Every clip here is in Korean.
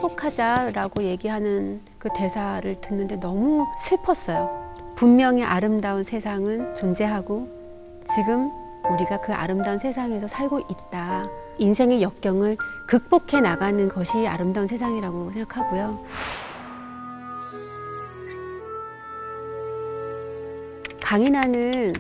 행복하자라고 얘기하는 그 대사를 듣는데 너무 슬펐어요. 분명히 아름다운 세상은 존재하고 지금 우리가 그 아름다운 세상에서 살고 있다. 인생의 역경을 극복해 나가는 것이 아름다운 세상이라고 생각하고요. 강인하는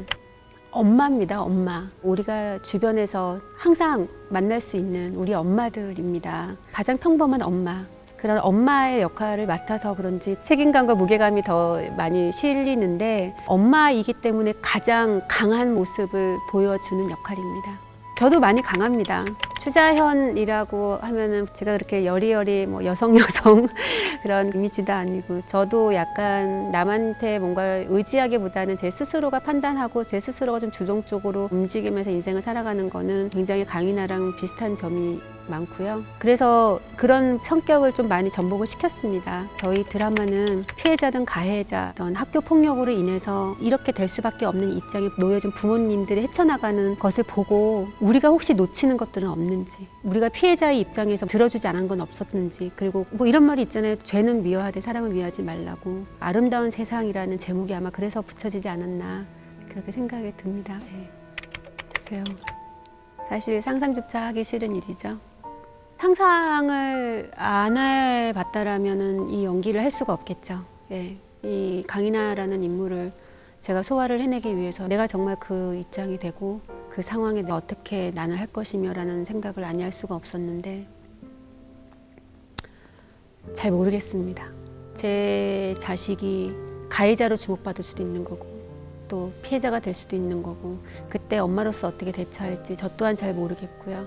엄마입니다. 엄마. 우리가 주변에서 항상 만날 수 있는 우리 엄마들입니다. 가장 평범한 엄마. 그런 엄마의 역할을 맡아서 그런지 책임감과 무게감이 더 많이 실리는데 엄마이기 때문에 가장 강한 모습을 보여주는 역할입니다. 저도 많이 강합니다. 추자현이라고 하면은 제가 그렇게 여리여리 뭐 여성 그런 이미지도 아니고 저도 약간 남한테 뭔가 의지하기보다는 제 스스로가 판단하고 제 스스로가 좀 주동적으로 움직이면서 인생을 살아가는 거는 굉장히 강인하랑 비슷한 점이 많고요. 그래서 그런 성격을 좀 많이 전복을 시켰습니다. 저희 드라마는 피해자든 가해자든 학교 폭력으로 인해서 이렇게 될 수밖에 없는 입장에 놓여진 부모님들이 헤쳐나가는 것을 보고 우리가 혹시 놓치는 것들은 없는지, 우리가 피해자의 입장에서 들어주지 않은 건 없었는지, 그리고 뭐 이런 말이 있잖아요. 죄는 미워하되 사람을 미워하지 말라고. 아름다운 세상이라는 제목이 아마 그래서 붙여지지 않았나 그렇게 생각이 듭니다. 네. 글쎄요. 사실 상상조차 하기 싫은 일이죠. 상상을 안 해봤다라면 이 연기를 할 수가 없겠죠. 예. 이 강인하라는 인물을 제가 소화를 해내기 위해서 내가 정말 그 입장이 되고 그 상황에 내가 어떻게 난을 할 것이며 라는 생각을 아니 할 수가 없었는데 잘 모르겠습니다. 제 자식이 가해자로 주목받을 수도 있는 거고 또 피해자가 될 수도 있는 거고 그때 엄마로서 어떻게 대처할지 저 또한 잘 모르겠고요.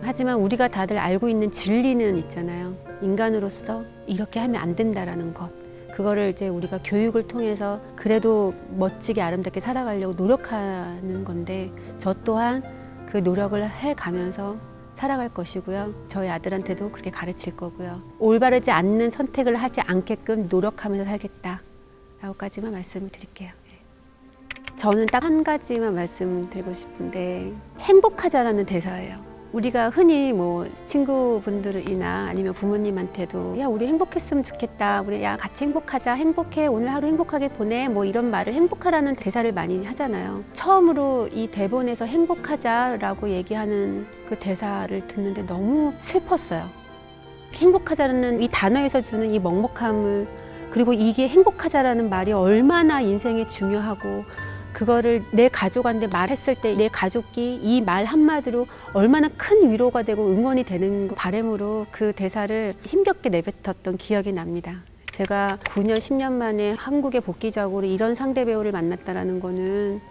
하지만 우리가 다들 알고 있는 진리는 있잖아요. 인간으로서 이렇게 하면 안 된다라는 것. 그거를 이제 우리가 교육을 통해서 그래도 멋지게 아름답게 살아가려고 노력하는 건데 저 또한 그 노력을 해가면서 살아갈 것이고요. 저희 아들한테도 그렇게 가르칠 거고요. 올바르지 않는 선택을 하지 않게끔 노력하면서 살겠다라고까지만 말씀을 드릴게요. 저는 딱 한 가지만 말씀드리고 싶은데 행복하자라는 대사예요. 우리가 흔히 뭐 친구분들이나 아니면 부모님한테도 야 우리 행복했으면 좋겠다, 우리 야 같이 행복하자, 행복해, 오늘 하루 행복하게 보내, 뭐 이런 말을 행복하라는 대사를 많이 하잖아요. 처음으로 이 대본에서 행복하자라고 얘기하는 그 대사를 듣는데 너무 슬펐어요. 행복하자라는 이 단어에서 주는 이 먹먹함을, 그리고 이게 행복하자라는 말이 얼마나 인생에 중요하고 그거를 내 가족한테 말했을 때 내 가족이 이 말 한마디로 얼마나 큰 위로가 되고 응원이 되는 바람으로 그 대사를 힘겹게 내뱉었던 기억이 납니다. 제가 9년, 10년 만에 한국에 복귀작으로 이런 상대 배우를 만났다는 거는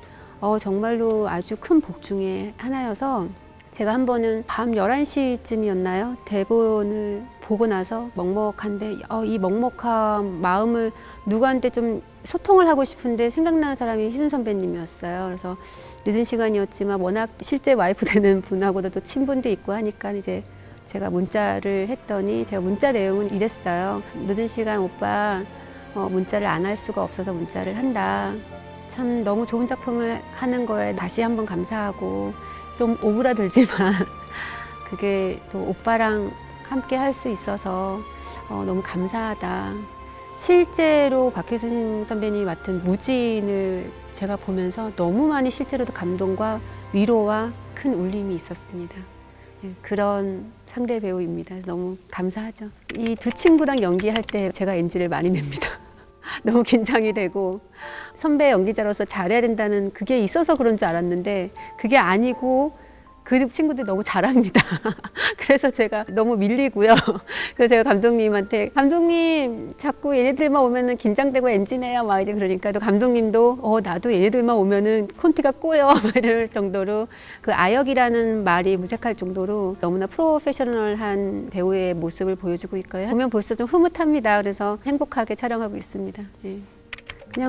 정말로 아주 큰 복 중에 하나여서 제가 한 번은 밤 11시쯤이었나요? 대본을 보고 나서 먹먹한데 이 먹먹한 마음을 누구한테 좀 소통을 하고 싶은데 생각나는 사람이 희순 선배님이었어요. 그래서 늦은 시간이었지만 워낙 실제 와이프 되는 분하고도 또 친분도 있고 하니까 이제 제가 문자를 했더니 제가 문자 내용은 이랬어요. 늦은 시간 오빠 문자를 안 할 수가 없어서 문자를 한다. 참 너무 좋은 작품을 하는 거에 다시 한번 감사하고 좀 오그라들지만 그게 또 오빠랑 함께 할 수 있어서 너무 감사하다. 실제로 박혜순 선배님이 맡은 무진을 제가 보면서 너무 많이 실제로도 감동과 위로와 큰 울림이 있었습니다. 그런 상대 배우입니다. 너무 감사하죠. 이 두 친구랑 연기할 때 제가 NG를 많이 냅니다. 너무 긴장이 되고 선배 연기자로서 잘해야 된다는 그게 있어서 그런 줄 알았는데 그게 아니고 그 친구들 너무 잘합니다. 그래서 제가 너무 밀리고요. 그래서 제가 감독님한테 감독님 자꾸 얘네들만 오면은 긴장되고 엔진해요 막 이제 그러니까 또 감독님도 나도 얘네들만 오면은 콘티가 꼬여 막 이럴 정도로 그 아역이라는 말이 무색할 정도로 너무나 프로페셔널한 배우의 모습을 보여주고 있고요. 보면 벌써 좀 흐뭇합니다. 그래서 행복하게 촬영하고 있습니다. 예. 그냥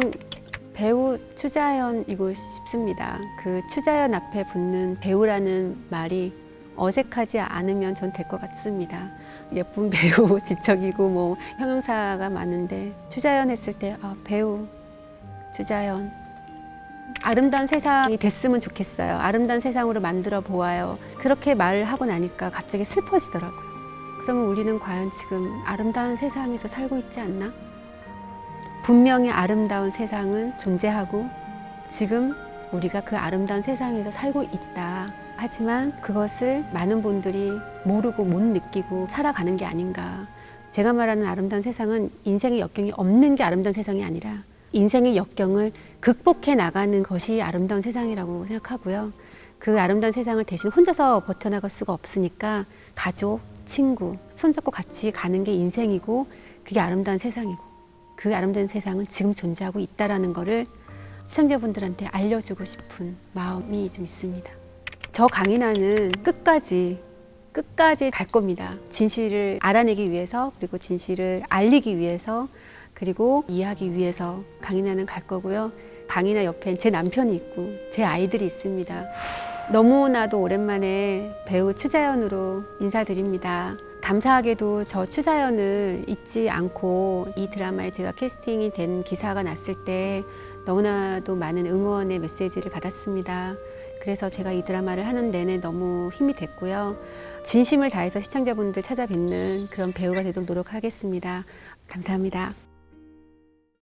배우 추자연이고 싶습니다. 그 추자연 앞에 붙는 배우라는 말이 어색하지 않으면 전 될 것 같습니다. 예쁜 배우, 지적이고 뭐 형용사가 많은데 추자연 했을 때 배우 추자연 아름다운 세상이 됐으면 좋겠어요. 아름다운 세상으로 만들어 보아요. 그렇게 말을 하고 나니까 갑자기 슬퍼지더라고요. 그러면 우리는 과연 지금 아름다운 세상에서 살고 있지 않나? 분명히 아름다운 세상은 존재하고 지금 우리가 그 아름다운 세상에서 살고 있다. 하지만 그것을 많은 분들이 모르고 못 느끼고 살아가는 게 아닌가. 제가 말하는 아름다운 세상은 인생의 역경이 없는 게 아름다운 세상이 아니라 인생의 역경을 극복해 나가는 것이 아름다운 세상이라고 생각하고요. 그 아름다운 세상을 대신 혼자서 버텨나갈 수가 없으니까 가족, 친구, 손잡고 같이 가는 게 인생이고 그게 아름다운 세상이고 그 아름다운 세상은 지금 존재하고 있다는 거를 시청자분들한테 알려주고 싶은 마음이 좀 있습니다. 저 강인하는 끝까지 갈 겁니다. 진실을 알아내기 위해서 그리고 진실을 알리기 위해서 그리고 이해하기 위해서 강인하는 갈 거고요. 강인하 옆엔 제 남편이 있고 제 아이들이 있습니다. 너무나도 오랜만에 배우 추자연으로 인사드립니다. 감사하게도 저 추자연을 잊지 않고 이 드라마에 제가 캐스팅이 된 기사가 났을 때 너무나도 많은 응원의 메시지를 받았습니다. 그래서 제가 이 드라마를 하는 내내 너무 힘이 됐고요. 진심을 다해서 시청자분들 찾아뵙는 그런 배우가 되도록 노력하겠습니다. 감사합니다.